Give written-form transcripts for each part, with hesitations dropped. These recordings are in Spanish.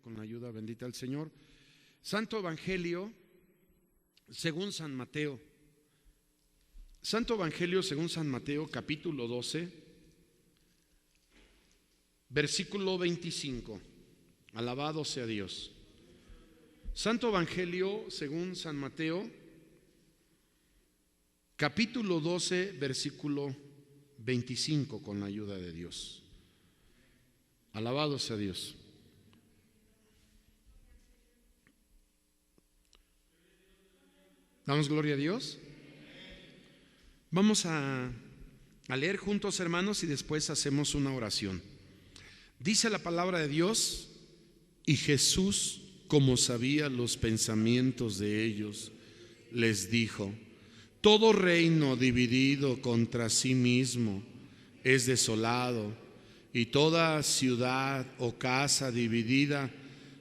con la ayuda bendita del Señor. Santo Evangelio según San Mateo. Santo Evangelio según San Mateo, capítulo 12, versículo 25. Alabado sea Dios. Santo Evangelio según San Mateo, capítulo 12, versículo 25, con la ayuda de Dios. Alabado sea Dios. ¿Damos gloria a Dios? Vamos a leer juntos, hermanos, y después hacemos una oración. Dice la palabra de Dios: y Jesús, como sabía los pensamientos de ellos, les dijo: todo reino dividido contra sí mismo es desolado, y toda ciudad o casa dividida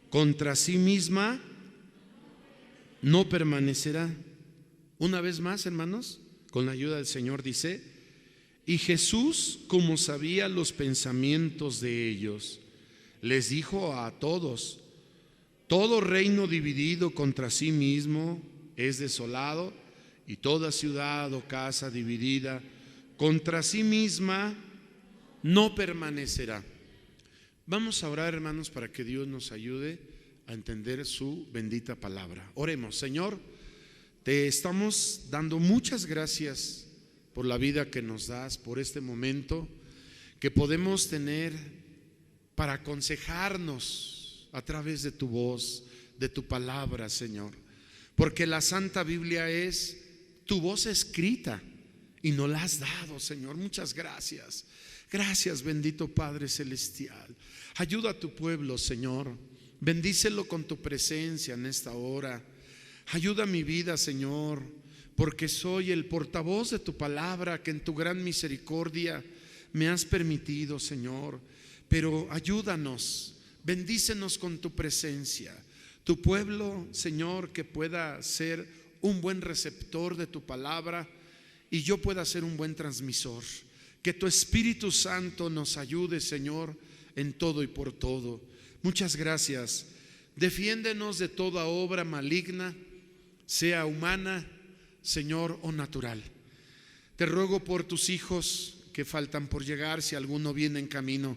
contra sí misma no permanecerá. Una vez más, hermanos, con la ayuda del Señor dice: y Jesús, como sabía los pensamientos de ellos, les dijo a todos: todo reino dividido contra sí mismo es desolado, y toda ciudad o casa dividida contra sí misma no permanecerá. Vamos a orar, hermanos, para que Dios nos ayude a entender su bendita palabra. Oremos. Señor, te estamos dando muchas gracias por la vida que nos das, por este momento que podemos tener para aconsejarnos a través de tu voz, de tu palabra, Señor. Porque la Santa Biblia es tu voz escrita y nos la has dado, Señor. Muchas gracias. Gracias, bendito Padre Celestial. Ayuda a tu pueblo, Señor. Bendícelo con tu presencia en esta hora. Ayuda mi vida, Señor, porque soy el portavoz de tu palabra que en tu gran misericordia me has permitido, Señor. Pero ayúdanos, bendícenos con tu presencia. Tu pueblo, Señor, que pueda ser un buen receptor de tu palabra y yo pueda ser un buen transmisor. Que tu Espíritu Santo nos ayude, Señor, en todo y por todo. Muchas gracias. Defiéndenos de toda obra maligna, sea humana, Señor, o natural. Te ruego por tus hijos que faltan por llegar. Si alguno viene en camino,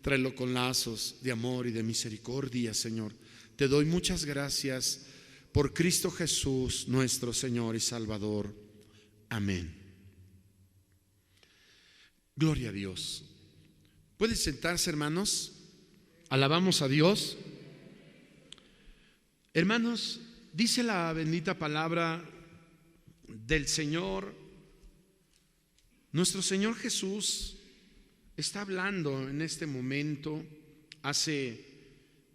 tráelo con lazos de amor y de misericordia, Señor. Te doy muchas gracias por Cristo Jesús, nuestro Señor y Salvador. Amén. Gloria a Dios. ¿Pueden sentarse, hermanos? Alabamos a Dios. Hermanos, dice la bendita palabra del Señor. Nuestro Señor Jesús está hablando en este momento, hace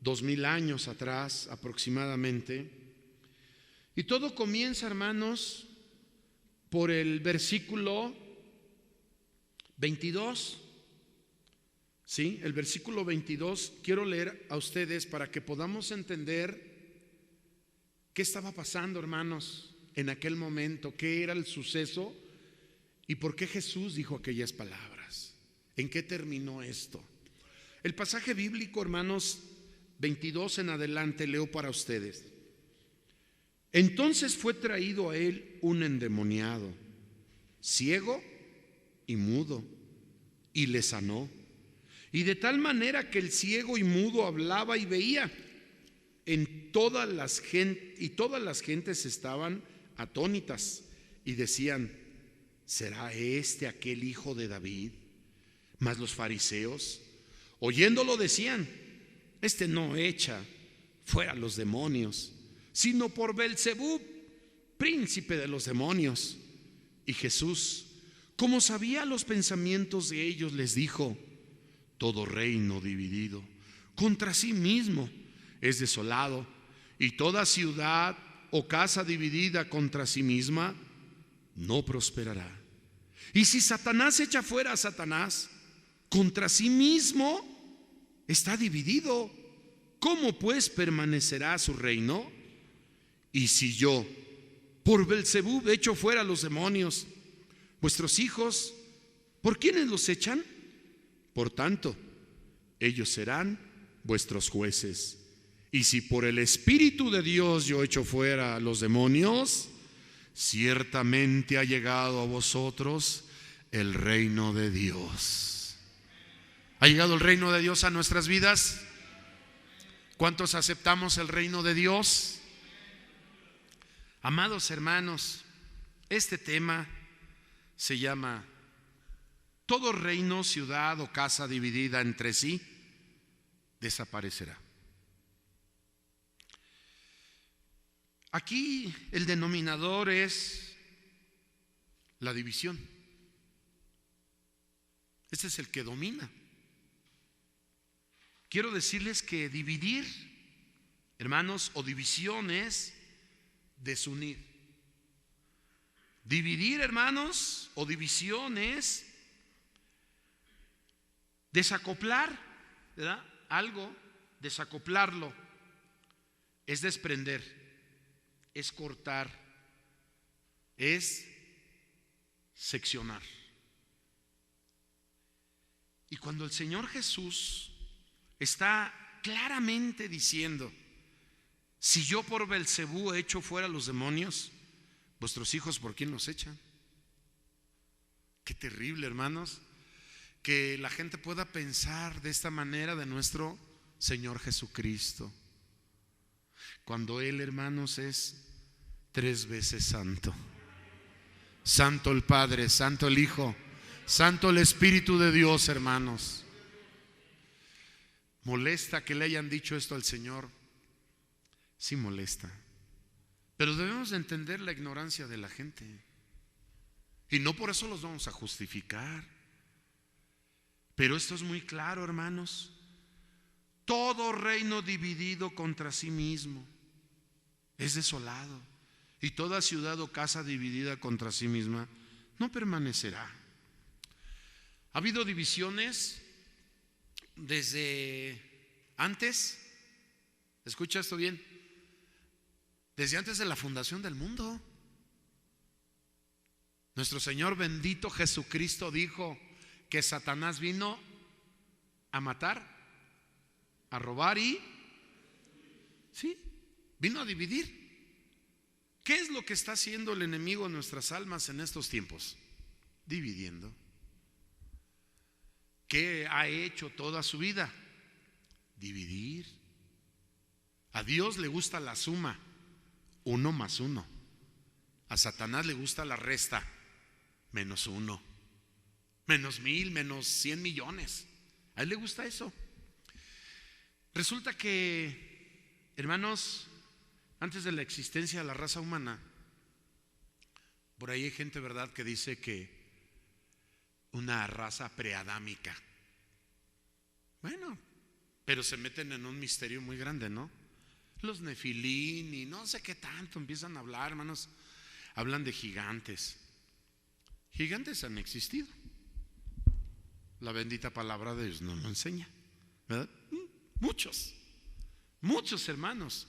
2000 años atrás aproximadamente. Y todo comienza, hermanos, por el versículo 22. Sí, el versículo 22 quiero leer a ustedes para que podamos entender qué estaba pasando, hermanos, en aquel momento, qué era el suceso y por qué Jesús dijo aquellas palabras. ¿En qué terminó esto? El pasaje bíblico, hermanos, 22 en adelante, leo para ustedes. Entonces fue traído a él un endemoniado, ciego y mudo, y le sanó. Y de tal manera que el ciego y mudo hablaba y veía. Todas las gentes estaban atónitas y decían: ¿será este aquel hijo de David? Mas los fariseos, oyéndolo, decían: este no echa fuera los demonios, sino por Belzebub, príncipe de los demonios. Y Jesús, como sabía los pensamientos de ellos, les dijo: todo reino dividido contra sí mismo es desolado, y toda ciudad o casa dividida contra sí misma no prosperará. Y si Satanás echa fuera a Satanás, contra sí mismo está dividido. ¿Cómo pues permanecerá su reino? Y si yo por Belzebub echo fuera a los demonios, vuestros hijos, ¿por quiénes los echan? Por tanto, ellos serán vuestros jueces. Y si por el Espíritu de Dios yo echo fuera a los demonios, ciertamente ha llegado a vosotros el reino de Dios. ¿Ha llegado el reino de Dios a nuestras vidas? ¿Cuántos aceptamos el reino de Dios? Amados hermanos, este tema se llama: todo reino, ciudad o casa dividida entre sí desaparecerá. Aquí el denominador es la división. Este es el que domina. Quiero decirles que dividir, hermanos, o división es desunir. Dividir, hermanos, o división es desacoplar, ¿verdad? Algo, desacoplarlo, es desprender, es cortar, es seccionar. Y cuando el Señor Jesús está claramente diciendo: si yo por Belcebú echo fuera los demonios, vuestros hijos ¿por quién los echan? Qué terrible, hermanos, que la gente pueda pensar de esta manera de nuestro Señor Jesucristo, cuando Él, hermanos, es 3 veces santo. Santo el Padre, santo el Hijo, santo el Espíritu de Dios, hermanos. ¿Molesta que le hayan dicho esto al Señor? Sí molesta, pero debemos de entender la ignorancia de la gente, y no por eso los vamos a justificar. Pero esto es muy claro, hermanos: todo reino dividido contra sí mismo es desolado, y toda ciudad o casa dividida contra sí misma no permanecerá. Ha habido divisiones desde antes, escucha esto bien, desde antes de la fundación del mundo. Nuestro Señor bendito Jesucristo dijo que Satanás vino a matar, a robar y vino a dividir. ¿Qué es lo que está haciendo el enemigo en nuestras almas en estos tiempos? Dividiendo. ¿Qué ha hecho toda su vida? Dividir. A Dios le gusta la suma, 1 más 1. A Satanás le gusta la resta, -1, -1000, -100 millones. A él le gusta eso. Resulta que, hermanos, antes de la existencia de la raza humana, por ahí hay gente, ¿verdad?, que dice que una raza preadámica. Bueno, pero se meten en un misterio muy grande, ¿no? Los nefilín y no sé qué tanto empiezan a hablar, hermanos. Hablan de gigantes. Gigantes han existido. La bendita palabra de Dios nos lo enseña, ¿verdad? Muchos hermanos.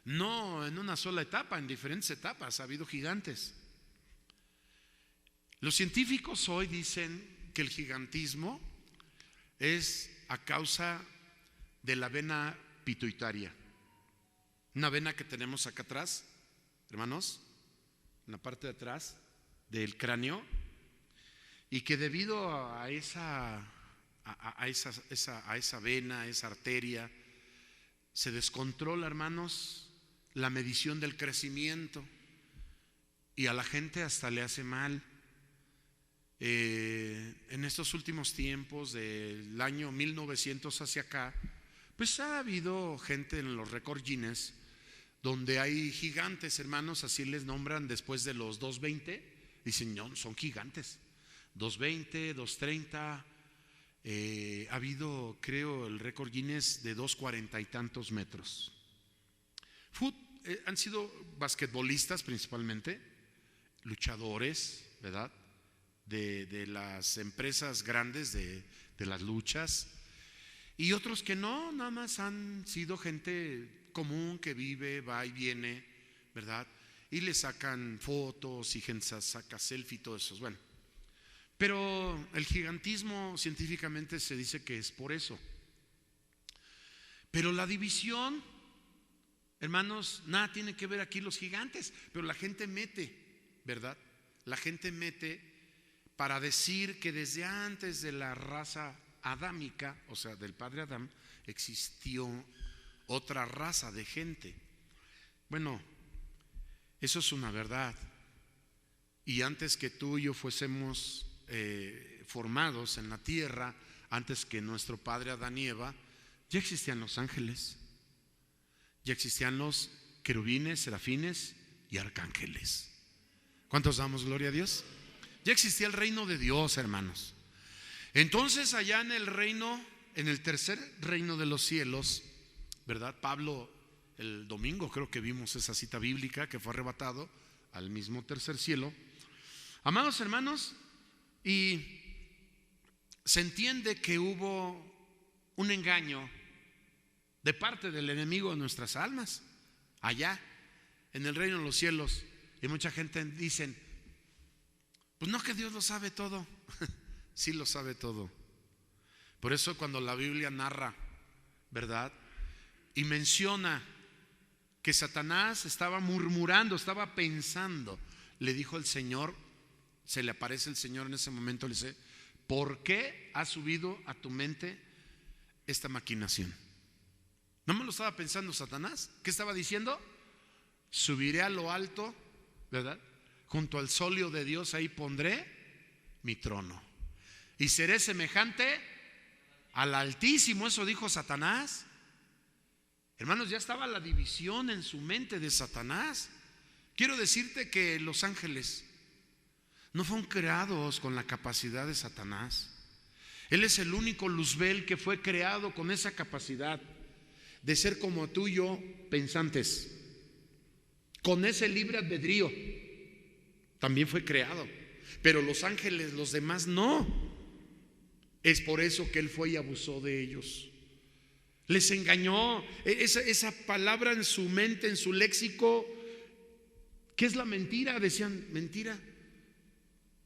No en una sola etapa, en diferentes etapas ha habido gigantes. Los científicos hoy dicen que el gigantismo es a causa de la vena pituitaria, una vena que tenemos acá atrás, hermanos, en la parte de atrás del cráneo, y que debido a esa vena, a esa arteria, se descontrola, hermanos, la medición del crecimiento, y a la gente hasta le hace mal. En estos últimos tiempos, del año 1900 hacia acá, pues ha habido gente en los récords Guinness donde hay gigantes, hermanos, así les nombran después de los 220. Dicen, no, son gigantes. 220, 230. Ha habido, creo, el récord Guinness de 240 y tantos metros. Han sido basquetbolistas principalmente, luchadores, ¿verdad?, de las empresas grandes de las luchas, y otros que no, nada más han sido gente común que vive, va y viene, ¿verdad? Y le sacan fotos y gente saca selfie y todo eso. Bueno, pero el gigantismo científicamente se dice que es por eso. Pero la división hermanos, nada tiene que ver aquí los gigantes, pero la gente mete, ¿verdad? La gente mete para decir que desde antes de la raza adámica, o sea, del padre Adán, existió otra raza de gente. Bueno, eso es una verdad. Y antes que tú y yo fuésemos formados en la tierra, antes que nuestro padre Adán y Eva, ya existían los ángeles, ya existían los querubines, serafines y arcángeles. ¿Cuántos damos gloria a Dios? Ya existía el reino de Dios, hermanos. Entonces allá en el reino, en el tercer reino de los cielos, ¿verdad? Pablo, el domingo creo que vimos esa cita bíblica, que fue arrebatado al mismo tercer cielo. Amados hermanos, y se entiende que hubo un engaño de parte del enemigo de nuestras almas, allá en el reino de los cielos. Y mucha gente dicen, pues no, que Dios lo sabe todo. Sí lo sabe todo. Por eso cuando la Biblia narra, ¿verdad? Y menciona que Satanás estaba murmurando, estaba pensando, le dijo el Señor, se le aparece el Señor en ese momento, le dice, ¿por qué ha subido a tu mente esta maquinación? ¿No me lo estaba pensando Satanás? ¿Qué estaba diciendo? Subiré a lo alto, ¿verdad? Junto al solio de Dios, ahí pondré mi trono. Y seré semejante al Altísimo. Eso dijo Satanás. Hermanos, ya estaba la división en su mente de Satanás. Quiero decirte que los ángeles no fueron creados con la capacidad de Satanás. Él es el único luzbel que fue creado con esa capacidad de ser como tú y yo, pensantes, con ese libre albedrío. También fue creado. Pero los ángeles, los demás no. Es por eso que él fue y abusó de ellos. Les engañó. Esa palabra en su mente, en su léxico, ¿qué es la mentira? Decían, mentira.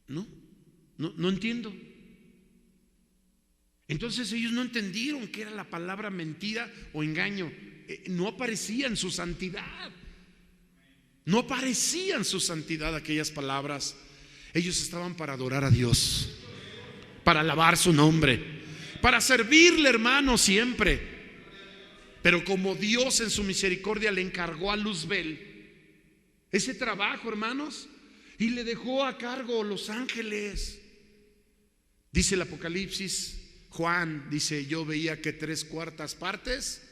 No entiendo. Entonces ellos no entendieron qué era la palabra mentira o engaño. No aparecía en su santidad. No aparecían su santidad aquellas palabras. Ellos estaban para adorar a Dios, para alabar su nombre, para servirle, hermano, siempre. Pero como Dios en su misericordia le encargó a Luzbel ese trabajo, hermanos, y le dejó a cargo los ángeles. Dice el Apocalipsis, Juan dice, yo veía que 3/4 partes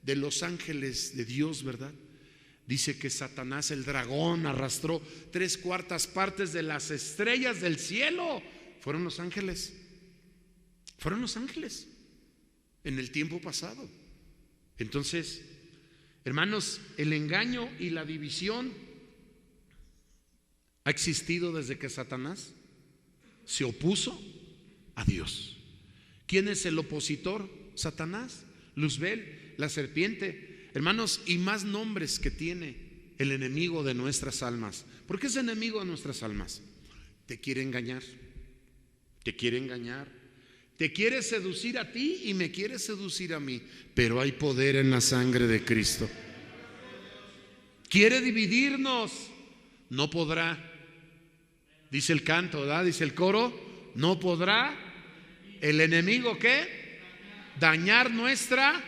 de los ángeles de Dios, ¿verdad? Dice que Satanás, el dragón, arrastró 3/4 partes de las estrellas del cielo. Fueron los ángeles. Fueron los ángeles en el tiempo pasado. Entonces, hermanos, el engaño y la división ha existido desde que Satanás se opuso a Dios. ¿Quién es el opositor? Satanás, Luzbel, la serpiente. Hermanos, y más nombres que tiene el enemigo de nuestras almas. ¿Por qué es enemigo de nuestras almas? Te quiere engañar. Te quiere engañar. Te quiere seducir a ti y me quiere seducir a mí. Pero hay poder en la sangre de Cristo. Quiere dividirnos. No podrá. Dice el canto, ¿verdad? Dice el coro. No podrá el enemigo, ¿qué? Dañar nuestra.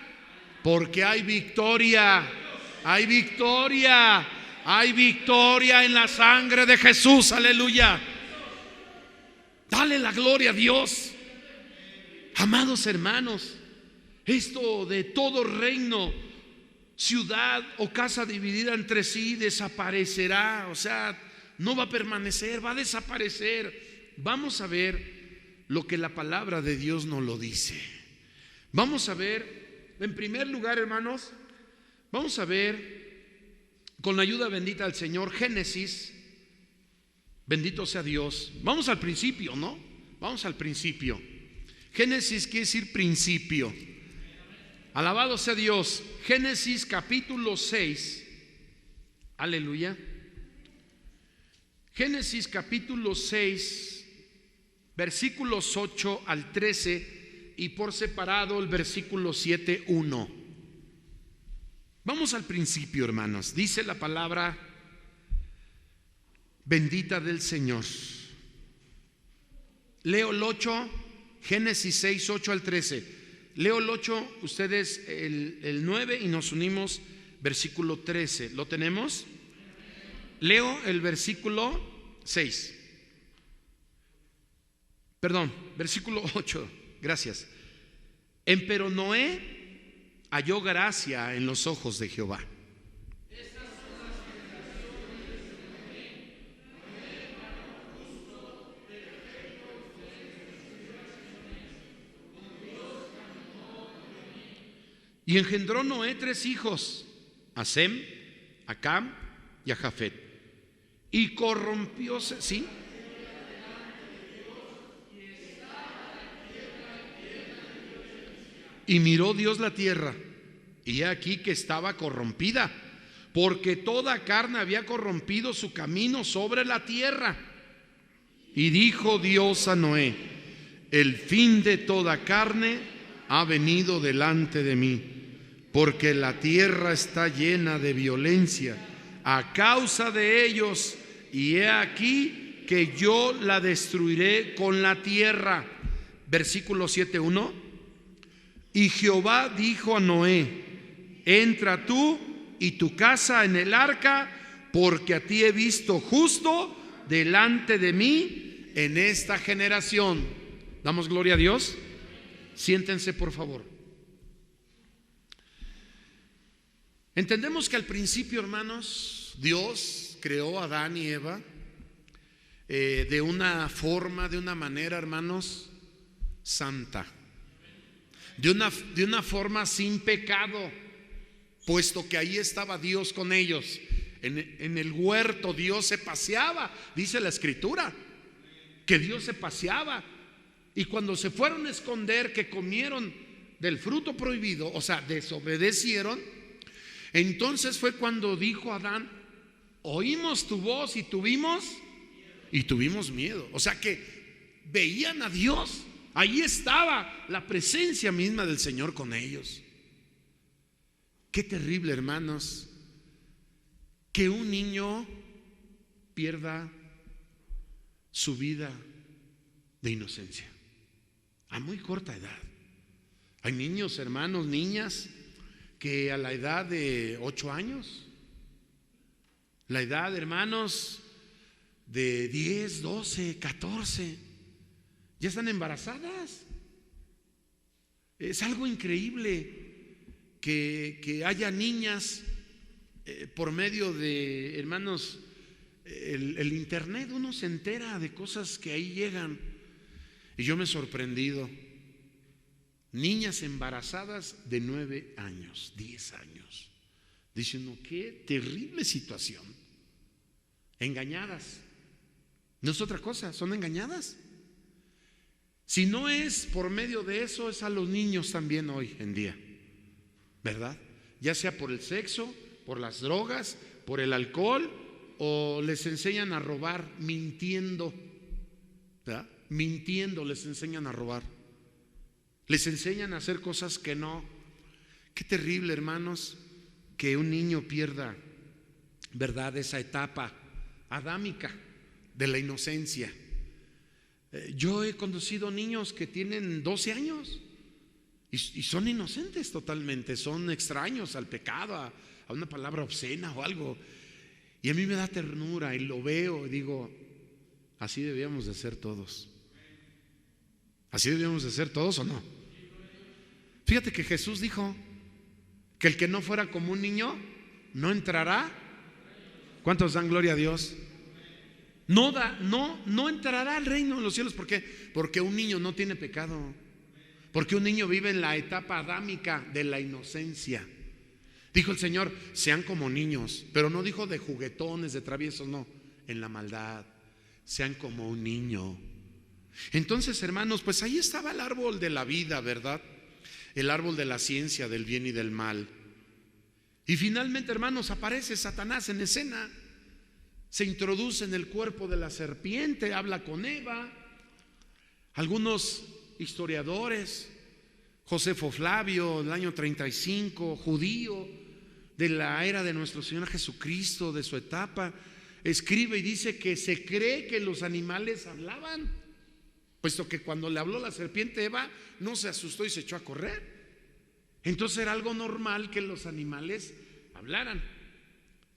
Porque hay victoria. Hay victoria. Hay victoria en la sangre de Jesús. Aleluya. Dale la gloria a Dios. Amados hermanos, esto de todo reino, ciudad o casa dividida entre sí desaparecerá. O sea, no va a permanecer, va a desaparecer. Vamos a ver lo que la palabra de Dios nos lo dice. Vamos a ver, en primer lugar, hermanos, vamos a ver con la ayuda bendita del Señor, Génesis. Bendito sea Dios. Vamos al principio, ¿no? Vamos al principio. Génesis quiere decir principio. Alabado sea Dios. Génesis capítulo 6. Aleluya. Génesis capítulo 6, versículos 8 al 13 y por separado el versículo 7:1. Vamos al principio, hermanos. Dice la palabra bendita del Señor. Leo el 8, Génesis 6, 8 al 13. Leo el 8, ustedes el 9 y nos unimos versículo 13. ¿Lo tenemos? Leo el versículo 6. Perdón, versículo 8. Gracias. Empero Noé halló gracia en los ojos de Jehová. Y engendró Noé 3 hijos, a Sem, a Cam y a Jafet. Y corrompióse, ¿sí? Y miró Dios la tierra, y he aquí que estaba corrompida, porque toda carne había corrompido su camino sobre la tierra. Y dijo Dios a Noé: el fin de toda carne ha venido delante de mí, porque la tierra está llena de violencia a causa de ellos, y he aquí que yo la destruiré con la tierra. Versículo 7:1. Y Jehová dijo a Noé: entra tú y tu casa en el arca, porque a ti he visto justo delante de mí en esta generación. Damos gloria a Dios. Siéntense, por favor. Entendemos que al principio, hermanos, Dios creó a Adán y Eva de una forma, de una manera, hermanos, santa, de una forma sin pecado, puesto que ahí estaba Dios con ellos. En el huerto Dios se paseaba, dice la Escritura, que Dios se paseaba. Y cuando se fueron a esconder, que comieron del fruto prohibido, o sea, desobedecieron, entonces fue cuando dijo Adán: oímos tu voz y tuvimos miedo. O sea que veían a Dios. Ahí estaba la presencia misma del Señor con ellos. Qué terrible, hermanos, que un niño pierda su vida de inocencia a muy corta edad. Hay niños, hermanos, niñas, que a la edad de 8 años, la edad, hermanos, de 10, 12, 14, ya están embarazadas. Es algo increíble que haya niñas por medio de, hermanos, el internet. Uno se entera de cosas que ahí llegan, y yo me he sorprendido. Niñas embarazadas de 9 años, 10 años. Dice uno: qué terrible situación. Engañadas. No es otra cosa, son engañadas. Si no es por medio de eso, es a los niños también hoy en día, ¿verdad? Ya sea por el sexo, por las drogas, por el alcohol, o les enseñan a robar mintiendo, ¿verdad? Mintiendo les enseñan a robar. Les enseñan a hacer cosas que no. Qué terrible, hermanos, que un niño pierda, ¿verdad?, esa etapa adámica de la inocencia. Yo he conocido niños que tienen 12 años y son inocentes totalmente, son extraños al pecado, a una palabra obscena o algo. Y a mí me da ternura y lo veo y digo: así debíamos de ser todos. ¿Así debíamos de ser todos o no? Fíjate que Jesús dijo que el que no fuera como un niño no entrará. ¿Cuántos dan gloria a Dios? No entrará al reino de los cielos. ¿Por qué? Porque un niño no tiene pecado. Porque un niño vive en la etapa adámica de la inocencia. Dijo el Señor: sean como niños. Pero no dijo de juguetones, de traviesos, no. En la maldad. Sean como un niño. Entonces, hermanos, pues ahí estaba el árbol de la vida, ¿verdad? El árbol de la ciencia del bien y del mal. Y finalmente, hermanos, aparece Satanás en escena. Se introduce en el cuerpo de la serpiente, habla con Eva. Algunos historiadores, Josefo Flavio, el año 35, judío, de la era de nuestro Señor Jesucristo, de su etapa, escribe y dice que se cree que los animales hablaban, puesto que cuando le habló la serpiente a Eva, no se asustó y se echó a correr. Entonces era algo normal que los animales hablaran.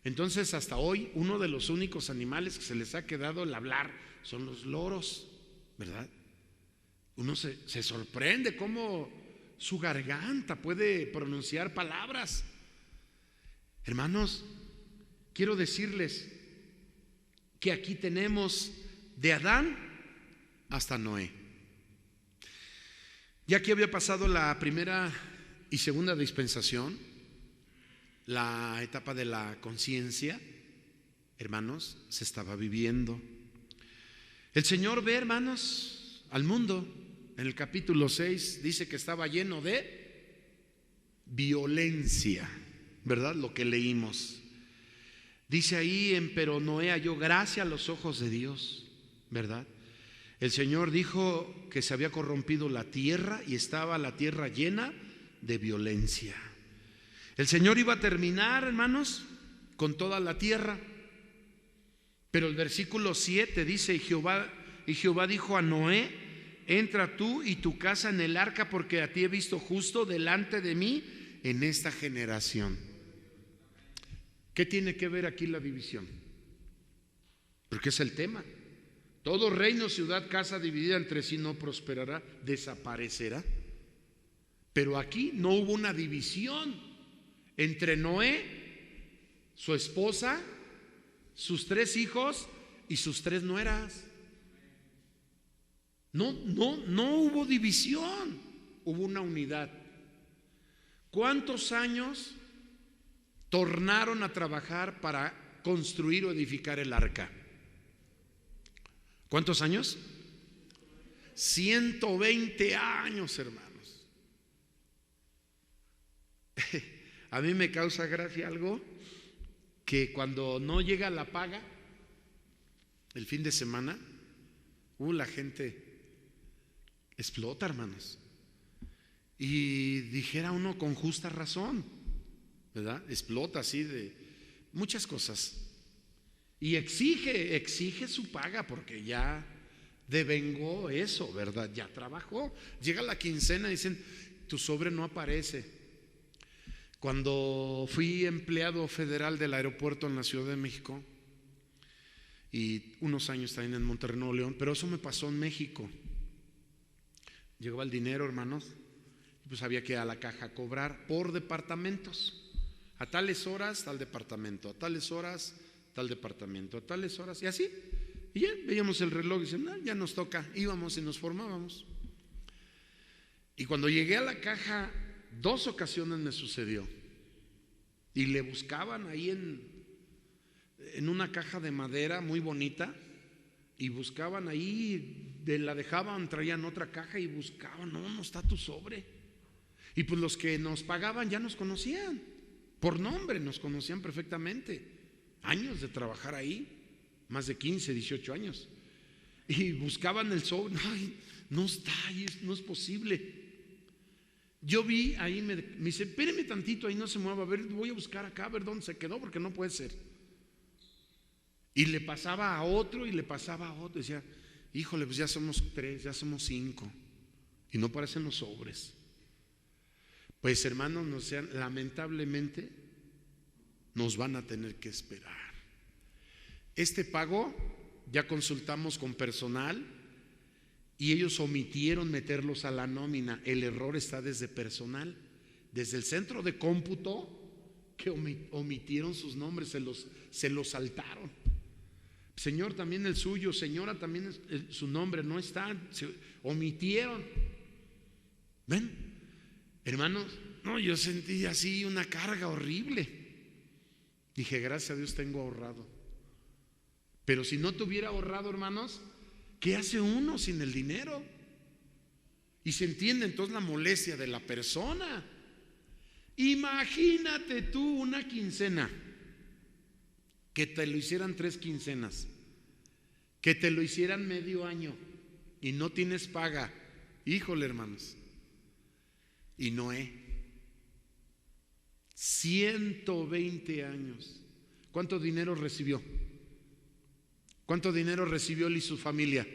Entonces hasta hoy uno de los únicos animales que se les ha quedado el hablar son los loros, ¿verdad? Uno se sorprende cómo su garganta puede pronunciar palabras. Hermanos, quiero decirles que aquí tenemos de Adán hasta Noé. Ya que había pasado la primera y segunda dispensación, la etapa de la conciencia, hermanos, se estaba viviendo. El Señor ve, hermanos, al mundo. En el capítulo 6 dice que estaba lleno de violencia, ¿verdad? Lo que leímos. Dice ahí pero Noé halló gracia a los ojos de Dios, ¿verdad? El Señor dijo que se había corrompido la tierra y estaba la tierra llena de violencia. El Señor iba a terminar, hermanos, con toda la tierra. Pero el versículo 7 dice: y Jehová dijo a Noé: entra tú y tu casa en el arca, porque a ti he visto justo delante de mí en esta generación. ¿Qué tiene que ver aquí la división? Porque es el tema. Todo reino, ciudad, casa dividida entre sí no prosperará, desaparecerá. Pero aquí no hubo una división entre Noé, su esposa, sus 3 hijos y sus 3 nueras. No hubo división, hubo una unidad. ¿Cuántos años tornaron a trabajar para construir o edificar el arca? ¿Cuántos años? 120 años, hermanos. A mí me causa gracia algo, que cuando no llega la paga el fin de semana, la gente explota, hermanos. Y dijera uno con justa razón, ¿verdad? Explota así de muchas cosas. Y exige su paga, porque ya devengó eso, ¿verdad? Ya trabajó. Llega la quincena y dicen: tu sobre no aparece. Cuando fui empleado federal del aeropuerto en la Ciudad de México, y unos años también en Monterrey, Nuevo León, pero eso me pasó en México. Llegaba el dinero, hermanos, y pues había que ir a la caja a cobrar por departamentos. A tales horas tal departamento, a tales horas tal departamento, a tales horas, y así. Y ya veíamos el reloj y decían: ya nos toca. Íbamos y nos formábamos. Y cuando llegué a la caja, 2 ocasiones me sucedió. Y le buscaban ahí en una caja de madera muy bonita, y buscaban ahí, la dejaban, traían otra caja y buscaban: no está tu sobre. Y pues los que nos pagaban ya nos conocían por nombre, nos conocían perfectamente. Años de trabajar ahí, más de 15, 18 años. Y buscaban el sobre: ay, no está, no es posible. Yo vi ahí, me dice: espéreme tantito, ahí no se mueva, a ver, voy a buscar acá, a ver dónde se quedó, porque no puede ser. Y le pasaba a otro y le pasaba a otro. Decía: híjole, pues ya somos 3, ya somos 5, y no parecen los sobres. Pues, hermanos, lamentablemente nos van a tener que esperar. Este pago ya consultamos con personal y ellos omitieron meterlos a la nómina. El error está desde personal, desde el centro de cómputo, que omitieron sus nombres, se los saltaron. Señor, también el suyo; señora, también su nombre no está, se omitieron. ¿Ven, hermanos? No, yo sentí así una carga horrible. Dije: gracias a Dios tengo ahorrado. Pero si no tuviera ahorrado, hermanos, ¿qué hace uno sin el dinero? Y se entiende entonces la molestia de la persona. Imagínate tú una quincena, que te lo hicieran 3 quincenas, que te lo hicieran medio año y no tienes paga. Híjole, hermanos. Y Noé 120 años. ¿Cuánto dinero recibió? ¿Cuánto dinero recibió él y su familia?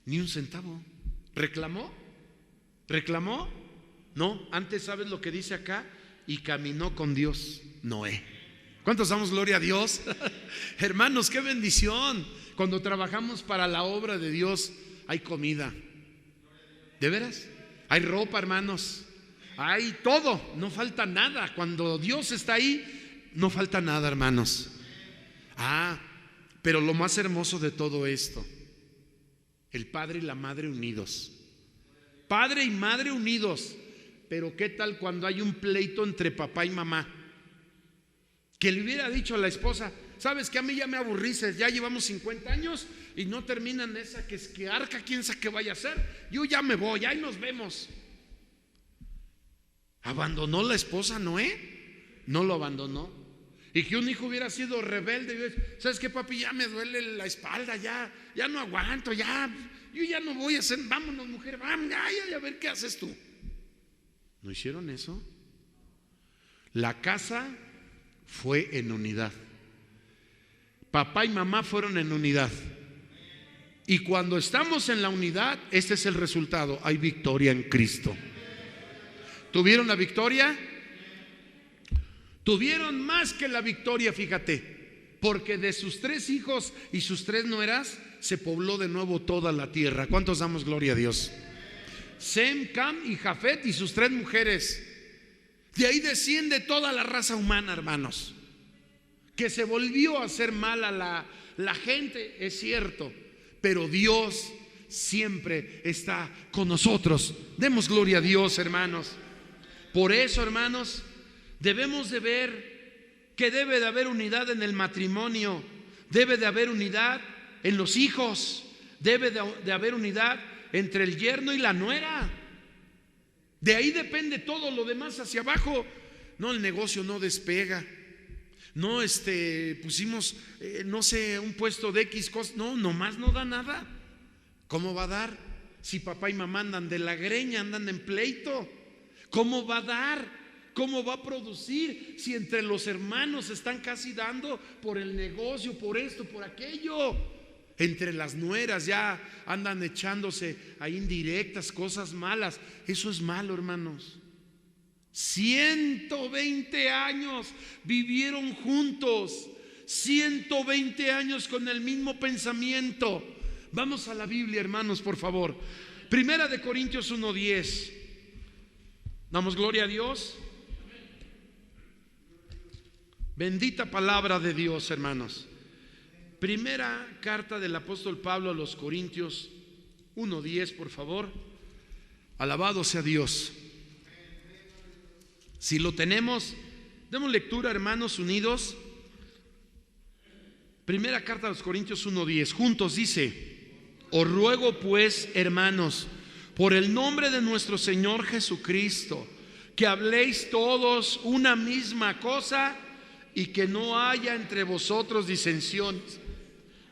Ni un centavo. ¿Reclamó? ¿Reclamó? No, antes, ¿sabes lo que dice acá? Y caminó con Dios Noé. ¿Cuántos damos gloria a Dios? Hermanos, qué bendición. Cuando trabajamos para la obra de Dios, hay comida. ¿De veras? Hay ropa, hermanos. Hay todo, no falta nada. Cuando Dios está ahí, no falta nada, hermanos. Pero lo más hermoso de todo esto, el padre y la madre unidos. Padre y madre unidos. Pero ¿qué tal cuando hay un pleito entre papá y mamá? Que le hubiera dicho a la esposa: sabes que a mí ya me aburrices, ya llevamos 50 años y no terminan esa que es que arca, quién sabe qué vaya a hacer. Yo ya me voy, ahí nos vemos. ¿Abandonó la esposa Noé? No lo abandonó. Y que un hijo hubiera sido rebelde: ¿sabes qué, papi? Ya me duele la espalda, ya no aguanto, yo ya no voy a hacer, vámonos, mujer, vamos, a ver qué haces tú. ¿No hicieron eso? La casa fue en unidad. Papá y mamá fueron en unidad. Y cuando estamos en la unidad, este es el resultado: hay victoria en Cristo. ¿Tuvieron la victoria? Tuvieron más que la victoria, fíjate, porque de sus 3 hijos y sus 3 nueras se pobló de nuevo toda la tierra. ¿Cuántos damos gloria a Dios? Sem, Cam y Jafet y sus 3 mujeres. De ahí desciende toda la raza humana, hermanos. Que se volvió a hacer mala la gente, es cierto, pero Dios siempre está con nosotros. Demos gloria a Dios, hermanos. Por eso, hermanos, debemos de ver que debe de haber unidad en el matrimonio, debe de haber unidad en los hijos, debe de haber unidad entre el yerno y la nuera. De ahí depende todo lo demás hacia abajo. No, el negocio no despega. No, pusimos, no sé, un puesto de X cosas. No, nomás no da nada. ¿Cómo va a dar? Si papá y mamá andan de la greña, andan en pleito. ¿Cómo va a dar? ¿Cómo va a producir si entre los hermanos están casi dando por el negocio, por esto, por aquello? Entre las nueras ya andan echándose ahí indirectas, cosas malas. Eso es malo, hermanos. 120 años vivieron juntos, 120 años con el mismo pensamiento. Vamos a la Biblia, hermanos, por favor. Primera de Corintios 1:10. Damos gloria a Dios. Bendita palabra de Dios, hermanos. Primera carta del apóstol Pablo a los Corintios 1:10, por favor. Alabado sea Dios. Si lo tenemos, demos lectura, hermanos unidos. Primera carta a los Corintios 1:10. Juntos dice: os ruego pues, hermanos, por el nombre de nuestro Señor Jesucristo, que habléis todos una misma cosa y que no haya entre vosotros disensiones.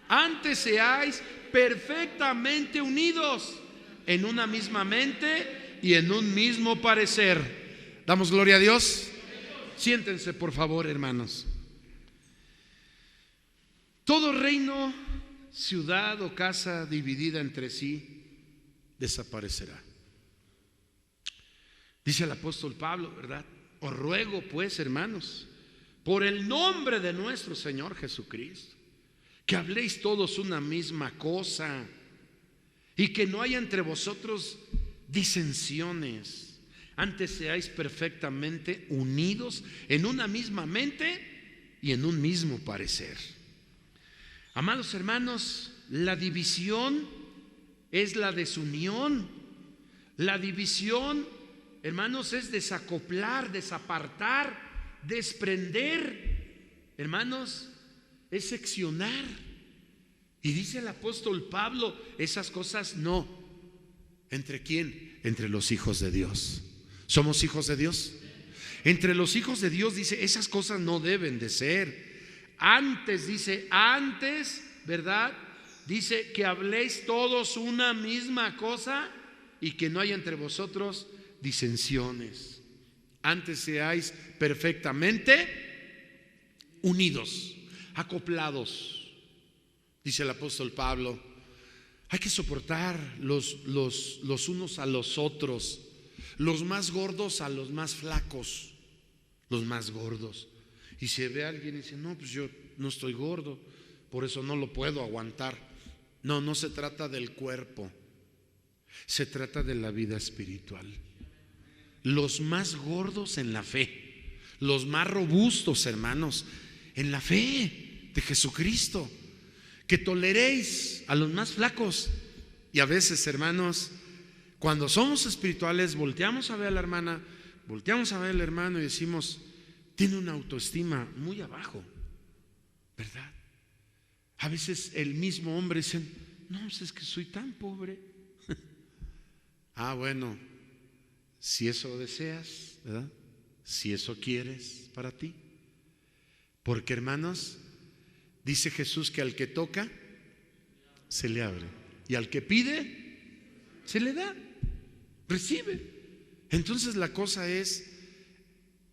Antes seáis perfectamente unidos en una misma mente y en un mismo parecer. ¿Damos gloria a Dios? Siéntense, por favor, hermanos. Todo reino, ciudad o casa dividida entre sí desaparecerá. Dice el apóstol Pablo, ¿verdad? Os ruego pues, hermanos, por el nombre de nuestro Señor Jesucristo, que habléis todos una misma cosa y que no haya entre vosotros disensiones. Antes seáis perfectamente unidos en una misma mente y en un mismo parecer. Amados hermanos, la división es la desunión. La división, hermanos, es desacoplar, desapartar, desprender. Hermanos, es seccionar. Y dice el apóstol Pablo, esas cosas no. ¿Entre quién? Entre los hijos de Dios. ¿Somos hijos de Dios? Entre los hijos de Dios, dice, esas cosas no deben de ser. Antes, dice, antes, ¿verdad? Dice que habléis todos una misma cosa y que no haya entre vosotros disensiones. antes seáis perfectamente unidos, acoplados. Dice el apóstol Pablo, hay que soportar los unos a los otros, los más gordos a los más flacos, los más gordos. Y si ve a alguien y dice, no, pues yo no estoy gordo, por eso no lo puedo aguantar. No, no se trata del cuerpo, se trata de la vida espiritual. Los más gordos en la fe, los más robustos, hermanos, en la fe de Jesucristo, que toleréis a los más flacos. Y a veces, hermanos, cuando somos espirituales, volteamos a ver a la hermana, volteamos a ver al hermano y decimos, tiene una autoestima muy abajo, ¿verdad? A veces el mismo hombre dice, no, pues es que soy tan pobre. Bueno, si eso deseas, ¿verdad? Si eso quieres para ti. Porque, hermanos, dice Jesús que al que toca, se le abre. Y al que pide, se le da, recibe. Entonces la cosa es,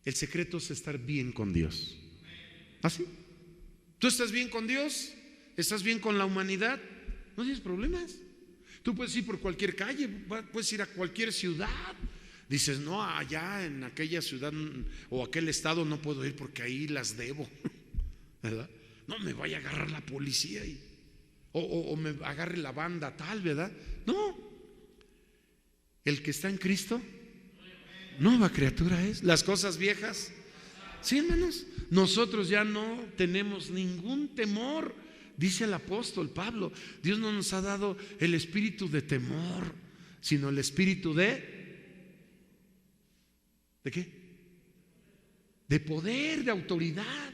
el secreto es estar bien con Dios. ¿Así? ¿Tú estás bien con Dios? ¿Estás bien con la humanidad? No tienes problemas. Tú puedes ir por cualquier calle, puedes ir a cualquier ciudad. Dices, no, allá en aquella ciudad o aquel estado no puedo ir porque ahí las debo, ¿verdad? No me vaya a agarrar la policía o me agarre la banda tal, ¿verdad? No. El que está en Cristo, nueva criatura es. Las cosas viejas, sí, hermanos, nosotros ya no tenemos ningún temor. Dice el apóstol Pablo, Dios no nos ha dado el espíritu de temor, sino el espíritu ¿de qué? De poder, de autoridad,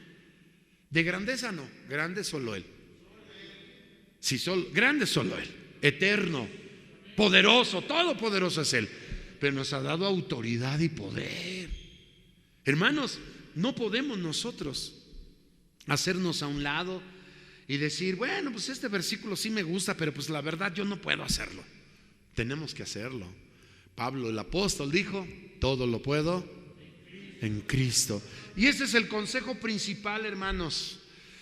de grandeza no, grande solo Él. Sí, grande solo Él, eterno, poderoso, todopoderoso es Él, pero nos ha dado autoridad y poder. Hermanos, no podemos nosotros hacernos a un lado y decir, bueno, pues este versículo sí me gusta, pero pues la verdad yo no puedo hacerlo. Tenemos que hacerlo. Pablo el apóstol dijo, todo lo puedo en Cristo. Y ese es el consejo principal, hermanos.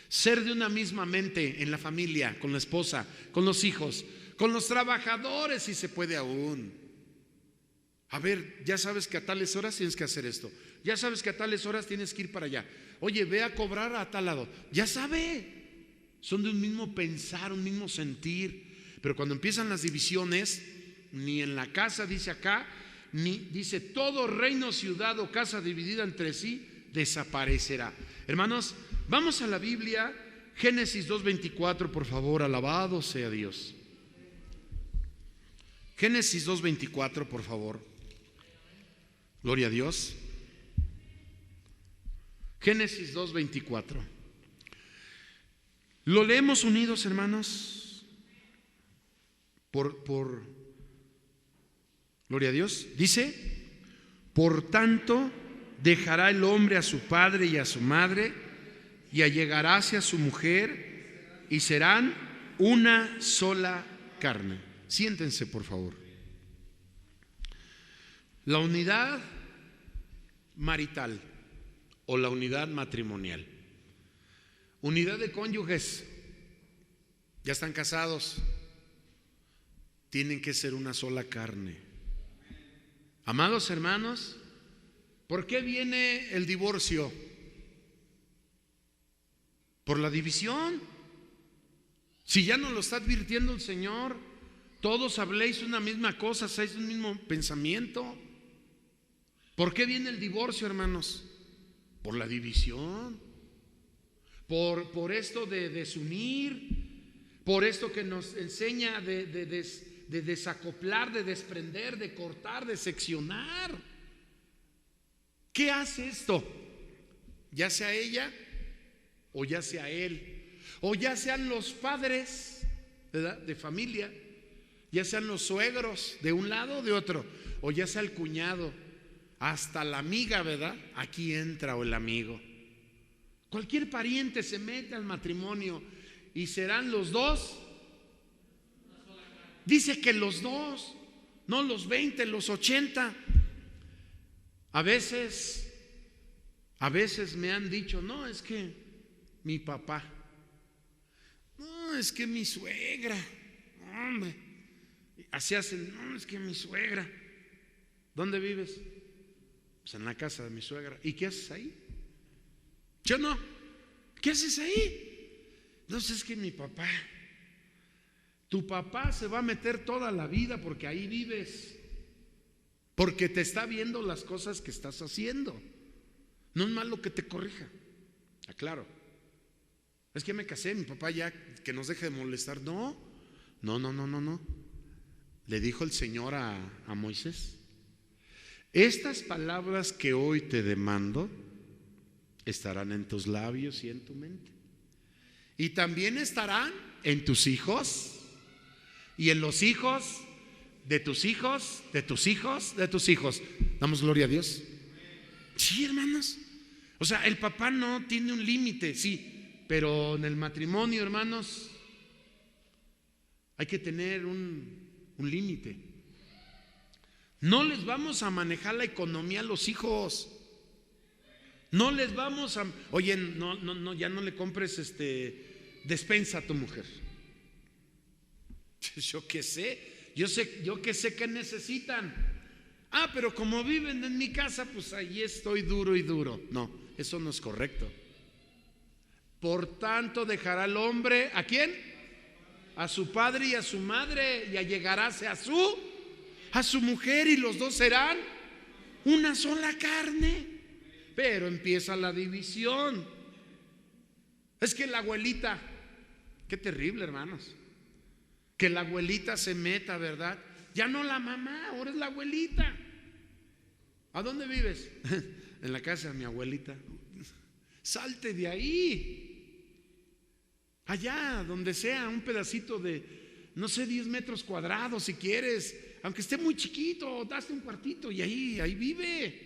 Ser de una misma mente en la familia, con la esposa, con los hijos, con los trabajadores si se puede aún. A ver, ya sabes que a tales horas tienes que hacer esto. Ya sabes que a tales horas tienes que ir para allá. Oye, ve a cobrar a tal lado. Ya sabe. Son de un mismo pensar, un mismo sentir. Pero cuando empiezan las divisiones, ni en la casa, dice acá, ni dice todo reino, ciudad o casa dividida entre sí desaparecerá. Hermanos, vamos a la Biblia, Génesis 2:24, por favor, alabado sea Dios. Génesis 2:24, por favor. Gloria a Dios. Génesis 2:24. Lo leemos unidos, hermanos. Gloria a Dios. Dice, por tanto, dejará el hombre a su padre y a su madre, y allegaráse a su mujer, y serán una sola carne. Siéntense, por favor. La unidad marital o la unidad matrimonial. Unidad de cónyuges, ya están casados, tienen que ser una sola carne. Amados hermanos, ¿por qué viene el divorcio? Por la división. Si ya nos lo está advirtiendo el Señor, todos habléis una misma cosa, seáis un mismo pensamiento. ¿Por qué viene el divorcio, hermanos? Por la división. Por esto de desunir, por esto que nos enseña de desacoplar, de desprender, de cortar, de seccionar. ¿Qué hace esto? Ya sea ella o ya sea él, o ya sean los padres, ¿verdad?, de familia, ya sean los suegros de un lado o de otro, o ya sea el cuñado, hasta la amiga, ¿verdad? Aquí entra o el amigo. Cualquier pariente se mete al matrimonio y serán los dos. Dice que los dos, no los 20, los 80. A veces me han dicho, no, es que mi papá, no, es que mi suegra, hombre, así hacen, no, es que mi suegra. ¿Dónde vives? Pues en la casa de mi suegra. ¿Y qué haces ahí? Yo no. ¿Qué haces ahí? No, es que mi papá. Tu papá se va a meter toda la vida porque ahí vives, porque te está viendo las cosas que estás haciendo. No es malo que te corrija, aclaro. Es que me casé, mi papá ya, que nos deje de molestar. No. Le dijo el Señor a Moisés: estas palabras que hoy te demando estarán en tus labios y en tu mente, y también estarán en tus hijos y en los hijos de tus hijos, de tus hijos, de tus hijos. Damos gloria a Dios. Sí, hermanos. O sea, el papá no tiene un límite, sí, pero en el matrimonio, hermanos, hay que tener un límite. No les vamos a manejar la economía a los hijos. No les vamos a, oye, no, ya no le compres despensa a tu mujer. Yo qué sé, yo qué sé que necesitan. Ah, pero como viven en mi casa, pues ahí estoy duro y duro. No, eso no es correcto. Por tanto, dejará el hombre, ¿a quién? A su padre y a su madre, y allegarase a su mujer, y los dos serán una sola carne. Pero empieza la división. Es que la abuelita, qué terrible, hermanos, que la abuelita se meta, ¿verdad? Ya no la mamá, ahora es la abuelita. ¿A dónde vives? En la casa de mi abuelita. Salte de ahí. Allá, donde sea, un pedacito de, no sé, 10 metros cuadrados si quieres, aunque esté muy chiquito, daste un cuartito y ahí vive.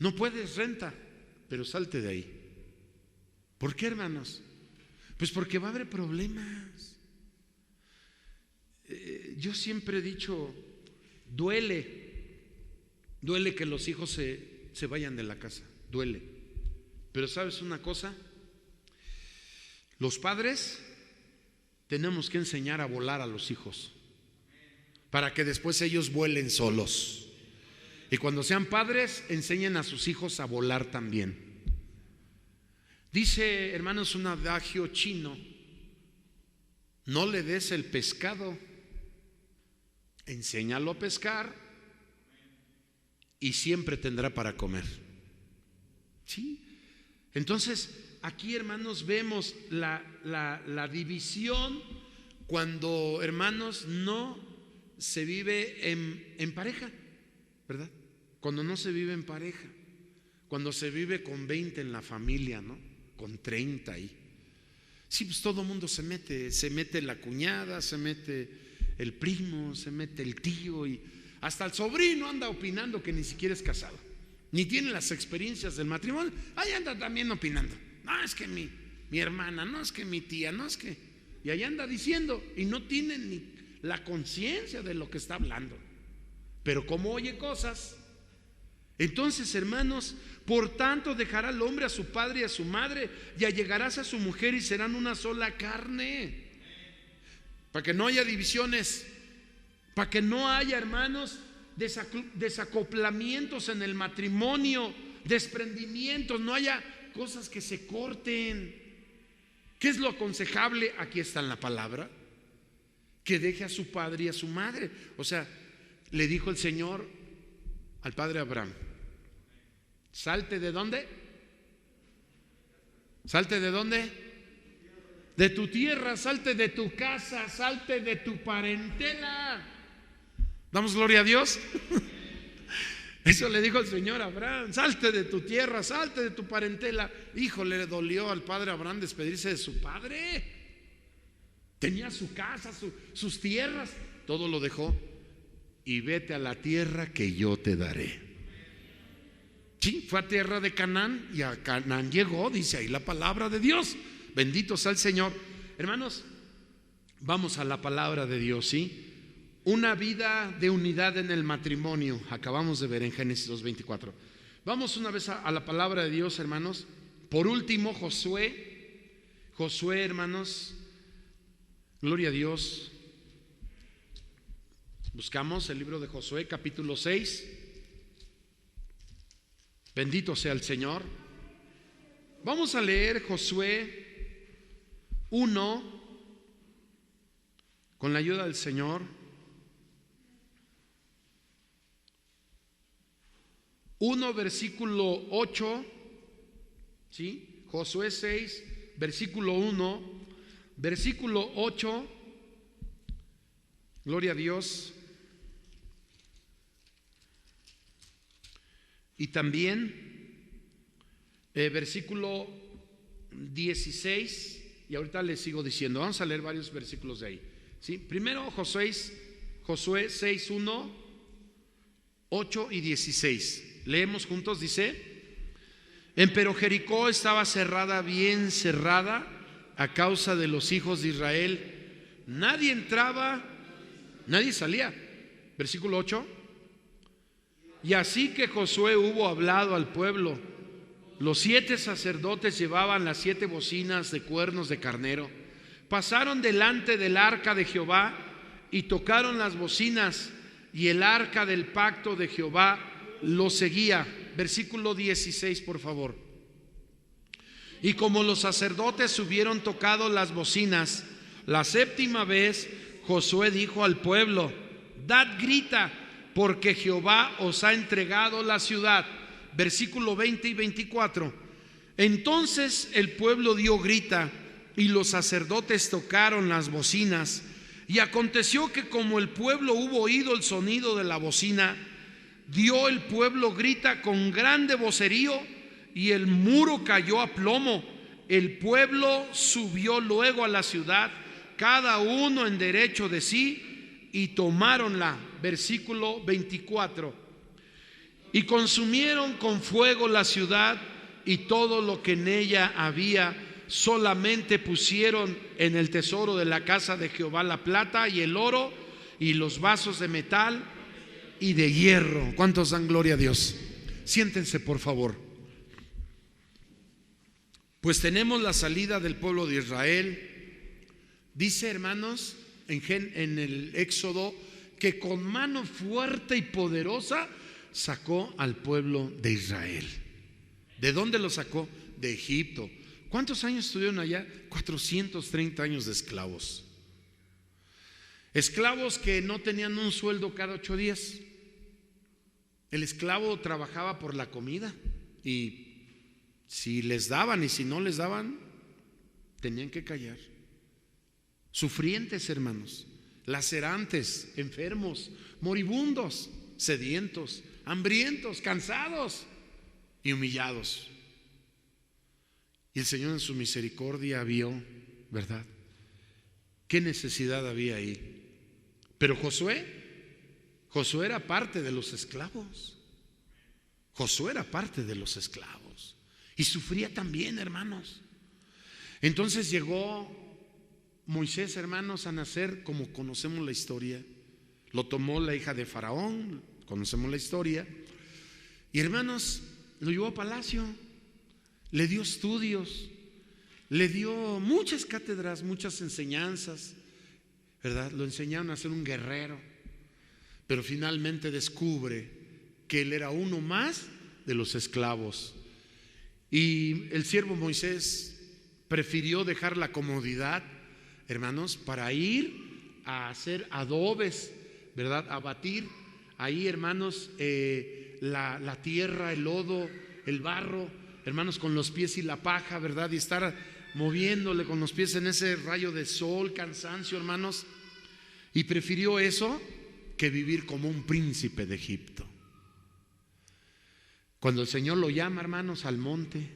No puedes, renta, pero salte de ahí. ¿Por qué, hermanos? Pues porque va a haber problemas. Yo siempre he dicho, duele que los hijos se vayan de la casa, duele. Pero ¿sabes una cosa? Los padres tenemos que enseñar a volar a los hijos para que después ellos vuelen solos. Y cuando sean padres, enseñen a sus hijos a volar también. Dice, hermanos, un adagio chino: no le des el pescado, enséñalo a pescar y siempre tendrá para comer. ¿Sí? Entonces, aquí, hermanos, vemos la división cuando, hermanos, no se vive en pareja, ¿verdad? Cuando no se vive en pareja, cuando se vive con 20 en la familia, ¿no? Con 30 ahí. Sí, pues todo el mundo se mete la cuñada, se mete el primo, se mete el tío, y hasta el sobrino anda opinando que ni siquiera es casado, ni tiene las experiencias del matrimonio. Ahí anda también opinando. No, es que mi hermana, no, es que mi tía, no, es que... Y ahí anda diciendo, y no tiene ni la conciencia de lo que está hablando. Pero como oye cosas. Entonces, hermanos, por tanto dejará el hombre a su padre y a su madre, y allegarás a su mujer, y serán una sola carne. Para que no haya divisiones, para que no haya, hermanos, desacoplamientos en el matrimonio, desprendimientos, no haya cosas que se corten. ¿Qué es lo aconsejable? Aquí está en la palabra: que deje a su padre y a su madre. O sea, le dijo el Señor al padre Abraham: salte ¿de dónde? Salte ¿de dónde? De tu tierra, salte de tu casa, salte de tu parentela. ¿Damos gloria a Dios? Eso le dijo el Señor a Abraham: salte de tu tierra, salte de tu parentela. Híjole, le dolió al padre Abraham despedirse de su padre. Tenía su casa, sus tierras, todo lo dejó. Y vete a la tierra que yo te daré. Sí, fue a tierra de Canaán, y a Canaán llegó, dice ahí la palabra de Dios. Bendito sea el Señor. Hermanos, vamos a la palabra de Dios, ¿sí? una vida de unidad en el matrimonio. Acabamos de ver en Génesis 2:24. Vamos una vez a la palabra de Dios, hermanos. Por último, Josué, hermanos, gloria a Dios. Buscamos el libro de Josué, capítulo 6. Bendito sea el Señor. Vamos a leer Josué 1 con la ayuda del Señor. 1 versículo 8, ¿sí? Josué 6, versículo 1, versículo 8, gloria a Dios. Y también versículo 16, y ahorita les sigo diciendo, vamos a leer varios versículos de ahí, ¿sí? Primero Josué 6, 1, 8 y 16. Leemos juntos, dice: Empero Jericó estaba cerrada, bien cerrada, a causa de los hijos de Israel. Nadie entraba, nadie salía. Versículo 8. Y así que Josué hubo hablado al pueblo, los 7 sacerdotes llevaban las 7 bocinas de cuernos de carnero. Pasaron delante del arca de Jehová y tocaron las bocinas, y el arca del pacto de Jehová lo seguía. Versículo 16, por favor. Y como los sacerdotes hubieron tocado las bocinas la 7ª vez, Josué dijo al pueblo: Dad grita, porque Jehová os ha entregado la ciudad. Versículo 20 y 24. Entonces el pueblo dio grita, y los sacerdotes tocaron las bocinas. Y aconteció que como el pueblo hubo oído el sonido de la bocina, dio el pueblo grita con grande vocerío, y el muro cayó a plomo. El pueblo subió luego a la ciudad, cada uno en derecho de sí, y tomáronla. Versículo 24. Y consumieron con fuego la ciudad y todo lo que en ella había. Solamente pusieron en el tesoro de la casa de Jehová la plata y el oro y los vasos de metal y de hierro. ¿Cuántos dan gloria a Dios? Siéntense, por favor. Pues tenemos la salida del pueblo de Israel. Dice, hermanos, en el Éxodo, que con mano fuerte y poderosa sacó al pueblo de Israel. ¿De dónde lo sacó? De Egipto. ¿Cuántos años estuvieron allá? 430 años de esclavos. Esclavos que no tenían un sueldo cada 8 días. El esclavo trabajaba por la comida, y si les daban y si no les daban, tenían que callar. Sufrientes, hermanos, lacerantes, enfermos, moribundos, sedientos, hambrientos, cansados y humillados. Y el Señor en su misericordia vio, ¿verdad?, qué necesidad había ahí. Pero Josué era parte de los esclavos. Josué era parte de los esclavos y sufría también, hermanos. Entonces llegó Moisés, hermanos, a nacer, como conocemos la historia. Lo tomó la hija de Faraón, conocemos la historia. Y, hermanos, lo llevó a palacio, le dio estudios, le dio muchas cátedras, muchas enseñanzas, ¿verdad? Lo enseñaron a ser un guerrero. Pero finalmente descubre que él era uno más de los esclavos. Y el siervo Moisés prefirió dejar la comodidad, hermanos, para ir a hacer adobes, ¿verdad? A batir ahí, hermanos, la tierra, el lodo, el barro, hermanos, con los pies y la paja, ¿verdad? Y estar moviéndole con los pies en ese rayo de sol, cansancio, hermanos. Y prefirió eso que vivir como un príncipe de Egipto. Cuando el Señor lo llama, hermanos, al monte,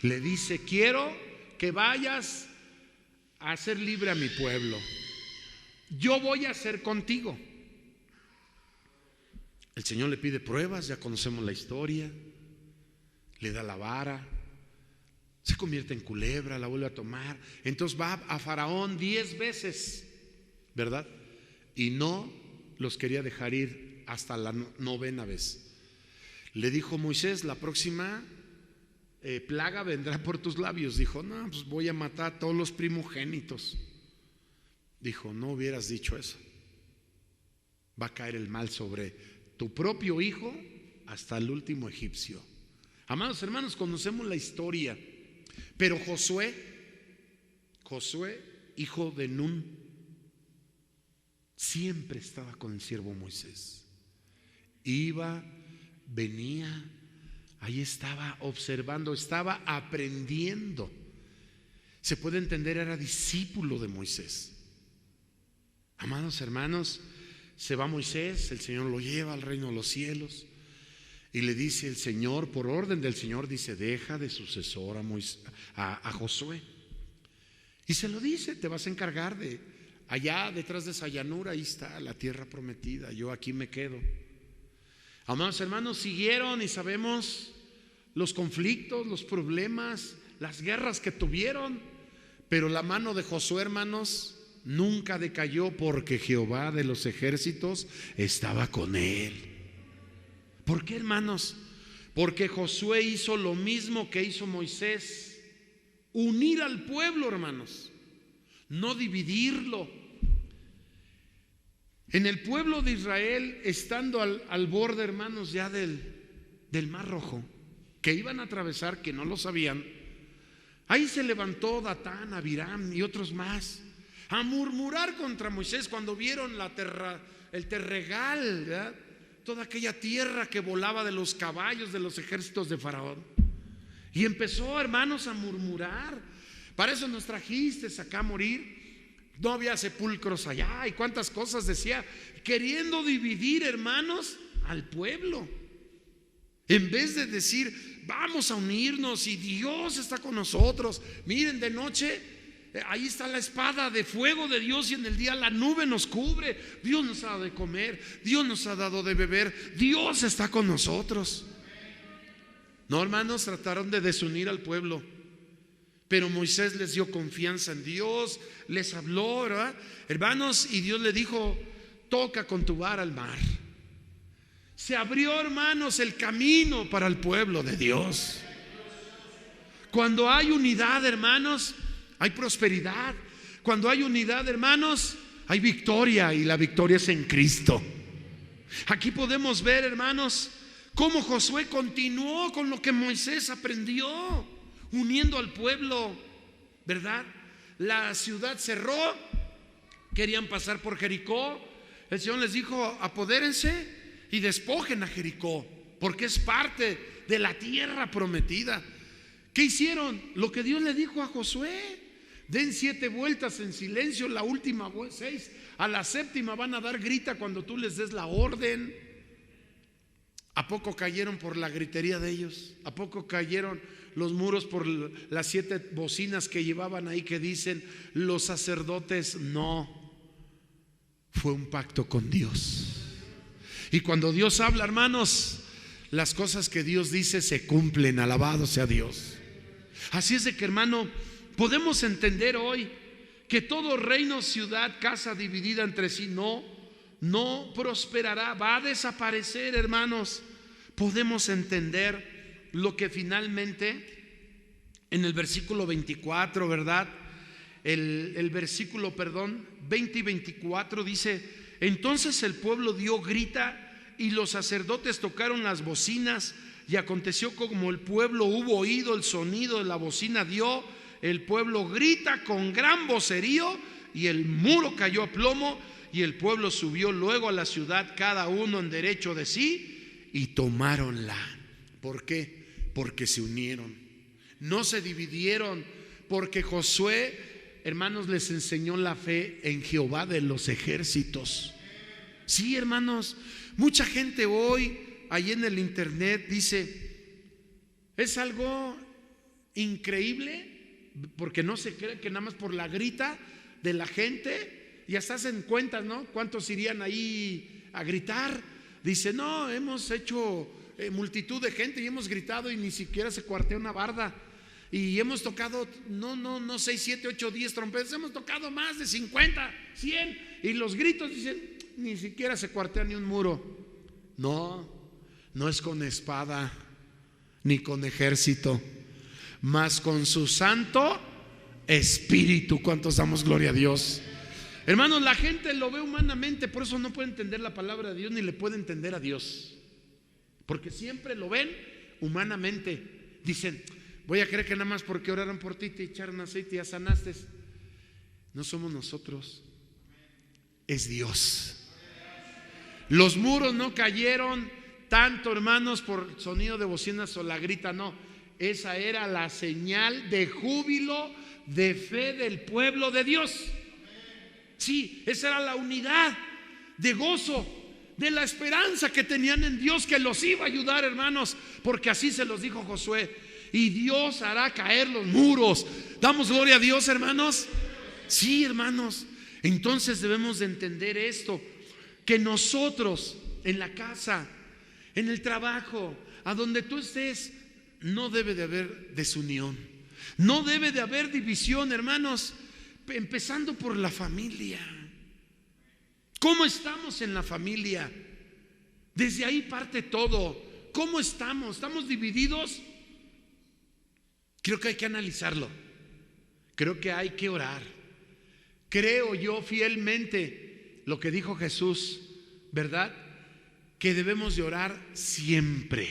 le dice: quiero que vayas a hacer libre a mi pueblo. Yo voy a ser contigo. El Señor le pide pruebas, ya conocemos la historia. Le da la vara, se convierte en culebra, la vuelve a tomar. Entonces va a Faraón 10 veces, ¿verdad? y no los quería dejar ir hasta la 9ª vez. Le dijo Moisés: la próxima plaga vendrá por tus labios. Dijo: no, pues voy a matar a todos los primogénitos. Dijo: no hubieras dicho eso. Va a caer el mal sobre tu propio hijo hasta el último egipcio. Amados hermanos, conocemos la historia, pero Josué, hijo de Nun, siempre estaba con el siervo Moisés. Iba, venía, ahí estaba observando, estaba aprendiendo. Se puede entender, era discípulo de Moisés. Amados hermanos, se va Moisés, el Señor lo lleva al reino de los cielos y le dice el Señor, por orden del Señor, dice: deja de sucesor a Josué. Y se lo dice: te vas a encargar de allá detrás de esa llanura, ahí está la tierra prometida, yo aquí me quedo. Amados hermanos, siguieron y sabemos los conflictos, los problemas, las guerras que tuvieron, pero la mano de Josué, hermanos, nunca decayó, porque Jehová de los ejércitos estaba con él. ¿Por qué, hermanos? Porque Josué hizo lo mismo que hizo Moisés: unir al pueblo, hermanos, no dividirlo. En el pueblo de Israel, estando al borde, hermanos, ya del Mar Rojo, que iban a atravesar, que no lo sabían, ahí se levantó Datán, Abiram y otros más a murmurar contra Moisés cuando vieron el terregal, ¿verdad? Toda aquella tierra que volaba de los caballos de los ejércitos de Faraón. Y empezó, hermanos, a murmurar: para eso nos trajiste acá a morir, no había sepulcros allá, y cuántas cosas decía, queriendo dividir, hermanos, al pueblo, en vez de decir: vamos a unirnos y Dios está con nosotros. Miren, de noche ahí está la espada de fuego de Dios, y en el día la nube nos cubre. Dios nos ha dado de comer, Dios nos ha dado de beber, Dios está con nosotros. No, hermanos, trataron de desunir al pueblo, pero Moisés les dio confianza en Dios, les habló, ¿verdad, hermanos? Y Dios le dijo: toca con tu vara al mar. Se abrió, hermanos, el camino para el pueblo de Dios. Cuando hay unidad, hermanos, hay prosperidad. Cuando hay unidad, hermanos, hay victoria, y la victoria es en Cristo. Aquí podemos ver, hermanos, cómo Josué continuó con lo que Moisés aprendió, uniendo al pueblo, ¿verdad? La ciudad cerró, querían pasar por Jericó. El Señor les dijo: apodérense y despojen a Jericó, porque es parte de la tierra prometida. ¿Qué hicieron? Lo que Dios le dijo a Josué: den 7 vueltas en silencio, la última 6, a la 7ª van a dar grita cuando tú les des la orden. ¿A poco cayeron por la gritería de ellos? ¿A poco cayeron los muros por las 7 bocinas que llevaban ahí, que dicen los sacerdotes? No, fue un pacto con Dios. Y cuando Dios habla, hermanos, las cosas que Dios dice se cumplen. Alabado sea Dios. Así es de que, hermano, podemos entender hoy que todo reino, ciudad, casa dividida entre sí no prosperará, va a desaparecer, hermanos. Podemos entender lo que finalmente en el versículo 24, ¿verdad? El versículo, 20 y 24 dice: entonces el pueblo dio grita y los sacerdotes tocaron las bocinas, y aconteció como el pueblo hubo oído el sonido de la bocina, dio el pueblo grita con gran vocerío, y el muro cayó a plomo, y el pueblo subió luego a la ciudad, cada uno en derecho de sí, y tomáronla. ¿Por qué? Porque se unieron, no se dividieron, porque Josué, hermanos, les enseñó la fe en Jehová de los ejércitos. Sí, hermanos, mucha gente hoy ahí en el internet dice: es algo increíble, porque no se cree que nada más por la grita de la gente, ya se hacen cuentas, ¿no? ¿Cuántos irían ahí a gritar? Dice: no, hemos hecho multitud de gente y hemos gritado y ni siquiera se cuartea una barda. Y hemos tocado, no 6, 7, 8, 10 trompetas, hemos tocado más de 50, 100. y los gritos, dicen, ni siquiera se cuartea ni un muro. No, no es con espada ni con ejército, mas con su Santo Espíritu. ¿Cuántos damos gloria a Dios? Hermanos, la gente lo ve humanamente, por eso no puede entender la palabra de Dios ni le puede entender a Dios, porque siempre lo ven humanamente. Dicen, voy a creer que nada más porque oraron por ti, te echaron aceite y ya sanaste. No somos nosotros, es Dios. Los muros no cayeron tanto, hermanos, por sonido de bocinas o la grita, no. Esa era la señal de júbilo, de fe del pueblo de Dios. Sí, esa era la unidad de gozo, de la esperanza que tenían en Dios, que los iba a ayudar, hermanos, porque así se los dijo Josué. Y Dios hará caer los muros. ¿Damos gloria a Dios, hermanos? Sí, hermanos. Entonces debemos de entender esto, que nosotros en la casa, en el trabajo, a donde tú estés, no debe de haber desunión, no debe de haber división, hermanos, empezando por la familia. ¿Cómo estamos en la familia? Desde ahí parte todo. ¿Cómo estamos? ¿Estamos divididos? Creo que hay que analizarlo. Creo que hay que orar. Creo yo fielmente lo que dijo Jesús, ¿verdad? Que debemos de orar siempre.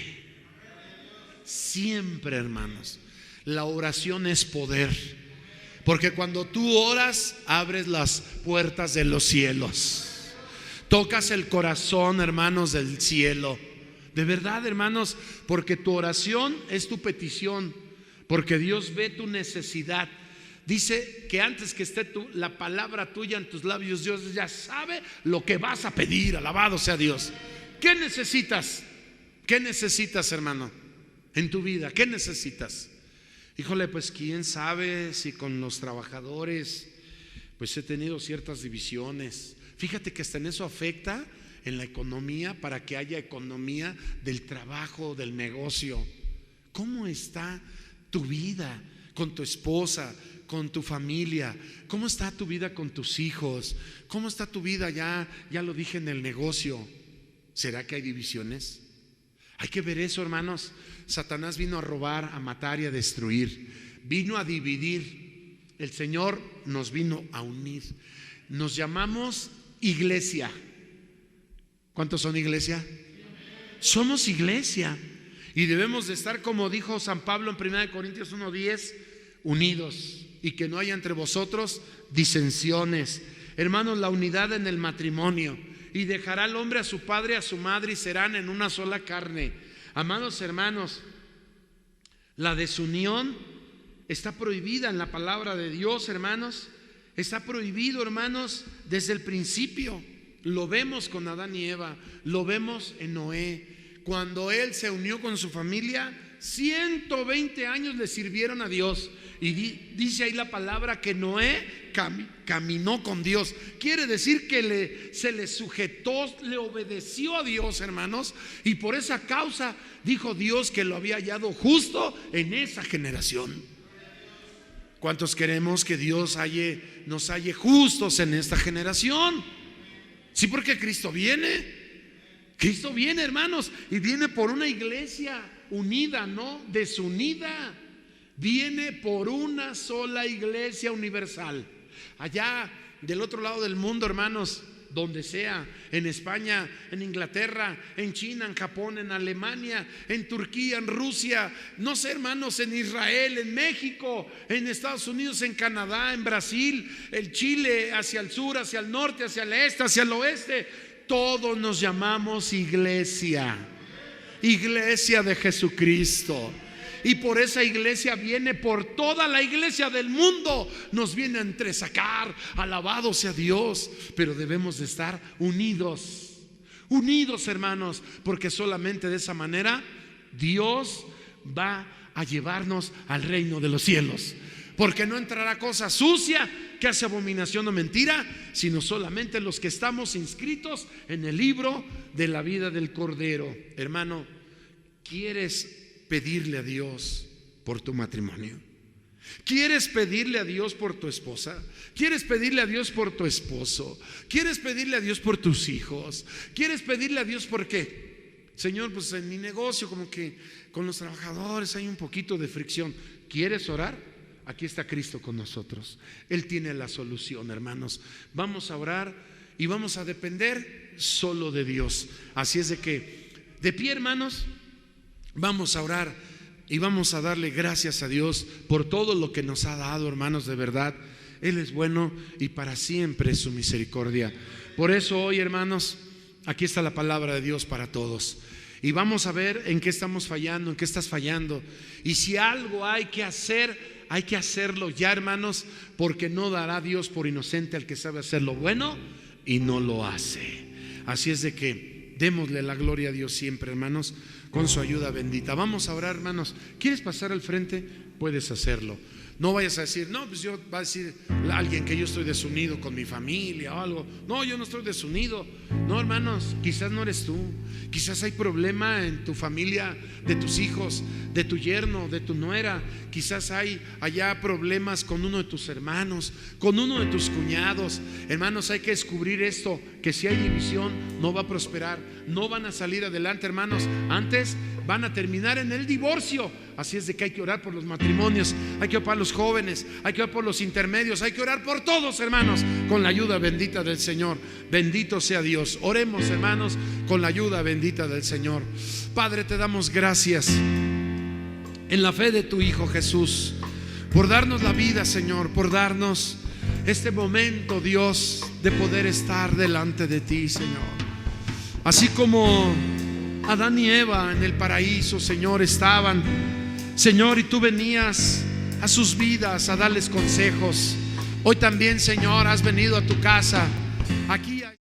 Siempre, hermanos. La oración es poder. Porque cuando tú oras, abres las puertas de los cielos. Tocas el corazón, hermanos, del cielo. De verdad, hermanos, porque tu oración es tu petición. Porque Dios ve tu necesidad. Dice que antes que esté la palabra tuya en tus labios, Dios ya sabe lo que vas a pedir. Alabado sea Dios. ¿Qué necesitas? ¿Qué necesitas, hermano, en tu vida? ¿Qué necesitas? Híjole, pues quién sabe si con los trabajadores pues he tenido ciertas divisiones. Fíjate que hasta en eso afecta en la economía, para que haya economía del trabajo, del negocio. ¿Cómo está tu vida con tu esposa, con tu familia? ¿Cómo está tu vida con tus hijos? ¿Cómo está tu vida ya lo dije, en el negocio? ¿Será que hay divisiones? Hay que ver eso, hermanos. Satanás vino a robar, a matar y a destruir. Vino a dividir. El Señor nos vino a unir. Nos llamamos iglesia. ¿Cuántos son iglesia? Somos iglesia. Y debemos de estar, como dijo San Pablo en 1 Corintios 1:10, unidos, y que no haya entre vosotros disensiones. Hermanos, la unidad en el matrimonio. Y dejará el hombre a su padre, a su madre, y serán en una sola carne. Amados hermanos, la desunión está prohibida en la palabra de Dios, hermanos. Está prohibido, hermanos, desde el principio. Lo vemos con Adán y Eva, lo vemos en Noé. Cuando él se unió con su familia, 120 años le sirvieron a Dios. Y dice ahí la palabra que Noé caminó con Dios. Quiere decir que se le sujetó, le obedeció a Dios, hermanos. Y por esa causa dijo Dios que lo había hallado justo en esa generación. ¿Cuántos queremos que Dios nos halle justos en esta generación? Sí, porque Cristo viene. Cristo viene, hermanos, y viene por una iglesia unida, no desunida. Viene por una sola iglesia universal. Allá del otro lado del mundo, hermanos, donde sea, en España, en Inglaterra, en China, en Japón, en Alemania, en Turquía, en Rusia, no sé, hermanos, en Israel, en México, en Estados Unidos, en Canadá, en Brasil, en Chile, hacia el sur, hacia el norte, hacia el este, hacia el oeste. Todos nos llamamos iglesia, iglesia de Jesucristo. Y por esa iglesia viene, por toda la iglesia del mundo, nos viene a entresacar. Alabado sea Dios. Pero debemos de estar unidos, unidos, hermanos, porque solamente de esa manera Dios va a llevarnos al reino de los cielos. Porque no entrará cosa sucia que hace abominación o mentira, sino solamente los que estamos inscritos en el libro de la vida del Cordero. Hermano, ¿quieres pedirle a Dios por tu matrimonio? ¿Quieres pedirle a Dios por tu esposa? ¿Quieres pedirle a Dios por tu esposo? ¿Quieres pedirle a Dios por tus hijos? ¿Quieres pedirle a Dios por qué? Señor, pues en mi negocio como que con los trabajadores hay un poquito de fricción. ¿Quieres orar? Aquí está Cristo con nosotros. Él tiene la solución, hermanos. Vamos a orar y vamos a depender solo de Dios. Así es de que, de pie, hermanos, vamos a orar y vamos a darle gracias a Dios por todo lo que nos ha dado, hermanos, de verdad. Él es bueno y para siempre es su misericordia. Por eso hoy, hermanos, aquí está la palabra de Dios para todos. Y vamos a ver en qué estamos fallando, en qué estás fallando. Y si algo hay que hacer, hay que hacerlo ya, hermanos, porque no dará Dios por inocente al que sabe hacer lo bueno y no lo hace. Así es de que démosle la gloria a Dios siempre, hermanos, con su ayuda bendita. Vamos a orar, hermanos. ¿Quieres pasar al frente? Puedes hacerlo. No vayas a decir, no, pues yo va a decir alguien que yo estoy desunido con mi familia o algo. No, yo no estoy desunido. No, hermanos, quizás no eres tú. Quizás hay problema en tu familia, de tus hijos, de tu yerno, de tu nuera. Quizás hay allá problemas con uno de tus hermanos, con uno de tus cuñados. Hermanos, hay que descubrir esto, que si hay división no va a prosperar, no van a salir adelante, hermanos. Antes van a terminar en el divorcio. Así es de que hay que orar por los matrimonios, hay que orar por los jóvenes, hay que orar por los intermedios, hay que orar por todos, hermanos, con la ayuda bendita del Señor. Bendito sea Dios. Oremos, hermanos, con la ayuda bendita del Señor. Padre, te damos gracias en la fe de tu Hijo Jesús por darnos la vida, Señor, por darnos este momento, Dios, de poder estar delante de ti, Señor. Así como Adán y Eva en el paraíso, Señor, estaban, Señor, y tú venías a sus vidas a darles consejos. Hoy también, Señor, has venido a tu casa. Aquí hay